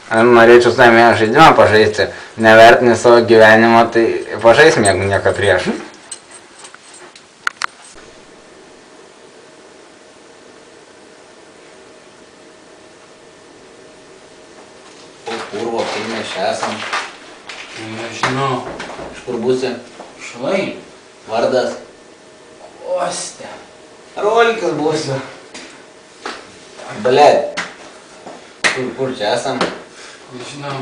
Norėčiau su tavimi žaidimą pažaisti, nevertini savo gyvenimo, tai pažaisim, jeigu nieko prieš. Kurvo, kai mes čia esam. Nežinau. Iš kur būsi? Šlai. Vardas? Kostė. Rolikis būsiu. Blet. Kur čia esam? Nežinau.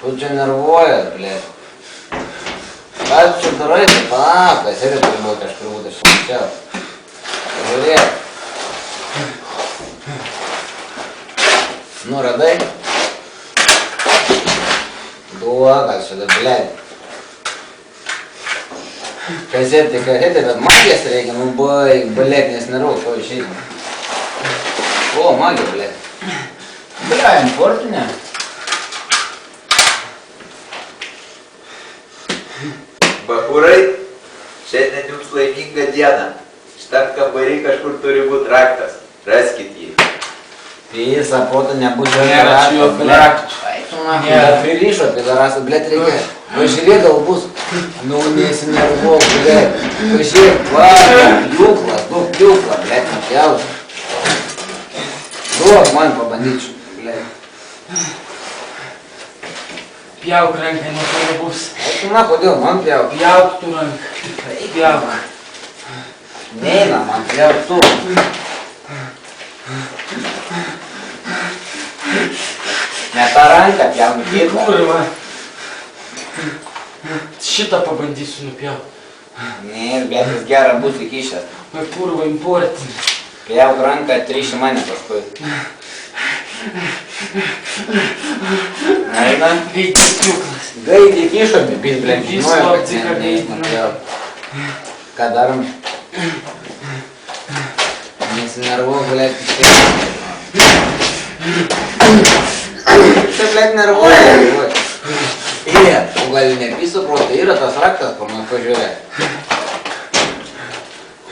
Tu čia nervuojas, blet. Ką tu čia darai? Tai palauk, sėdė turi būti kažkur būti aš čia. Žiūrėk. Nu, radai? Duokas čia, blet. Kasetė, bet magijas reikia, nu baig, blet, nes nervau, ko išeiti. O, magija, blet. Bля, importinė. Bakurai, šiandien jums laiminga diena. Šitam kambarį kažkur turi būti raktas. Raskit jį. Pisa, poto nebus Nėra čia jokių raktų. Dar pririšo, pidarasą, blet, reikia. Pažiūrėk, gal bus. Nu, nesinervuok, blet. Pažiūrėk, va, pjūklas, blet, nupjaus. Duok man pabandyčiau, blet. Pjauk ranką, nuo to nebus. Aituma, kodėl man pjauk? Pjauk tu ranką. Pjauk. Neina man pjauk tu. Ne tą ranką pjauk, kitą. Kurva. Šitą pabandysiu nupjauk. Ne, bet jis gerą bus įkišęs. Oi, kurva, importinis. Pjauk ranką, atriši mane paskui. Eina. Gaidis pjūklas. Gaidį įkišomi, bit, blet, Viso žinojo, kad apdzika neįsma gaidį. pjauk. Ką darom? Nesinervuok, blet, Čia, blet, nervuoja. O gal nepiso protai, yra tas raktas, kur man pažiūrė.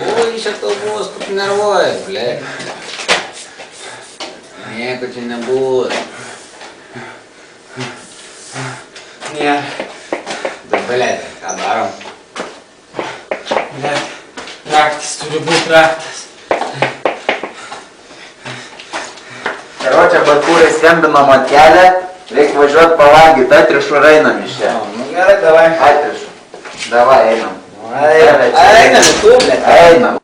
Oi, čia kalbos, kur tu nervuojas, blet. Nieko čia nebus. Nėra. Da, blet, ką darom? Bet raktas turi būti raktas. Karočią Bakūrai skambino man kelią, reikia važiuoti pavalgyti, atrišu rainam iš čia. Nu gerai, davai. Atrišu. Davai, einam. Einam, tu, blet. Einam.